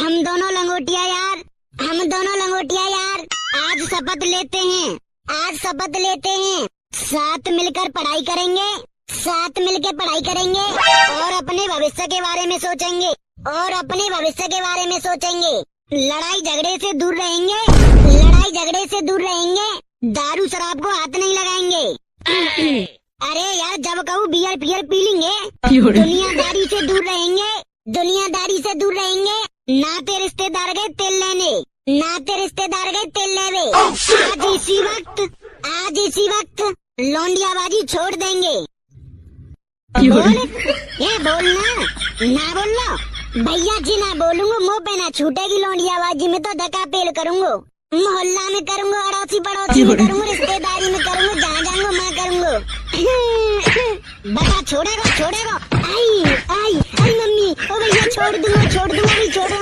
हम दोनों लंगोटिया यार आज शपथ लेते हैं, साथ मिलकर पढ़ाई करेंगे और अपने भविष्य के बारे में सोचेंगे, लड़ाई झगड़े से दूर रहेंगे, दारू शराब को हाथ नहीं लगाएंगे। अरे यार जब कहूँ बियर पी लेंगे। दुनियादारी से दूर रहेंगे, नाते रिश्तेदार गए तेल लेवे। आज इसी वक्त लौंडियाबाजी छोड़ देंगे। बोलना भैया जी ना बोलूंगा, मुंह पे ना छूटेगी लौंडियाबाजी में तो धक्का पेल करूंगा, मोहल्ला में करूंगा, अड़ोसी पड़ोसी में करूंगा, रिश्तेदारी में करूंगा, जहाँ जाऊंगा मैं करूंगा। बता छोड़ेगा। आई मम्मी, ओ भैया छोड़ दूंगा भी छोड़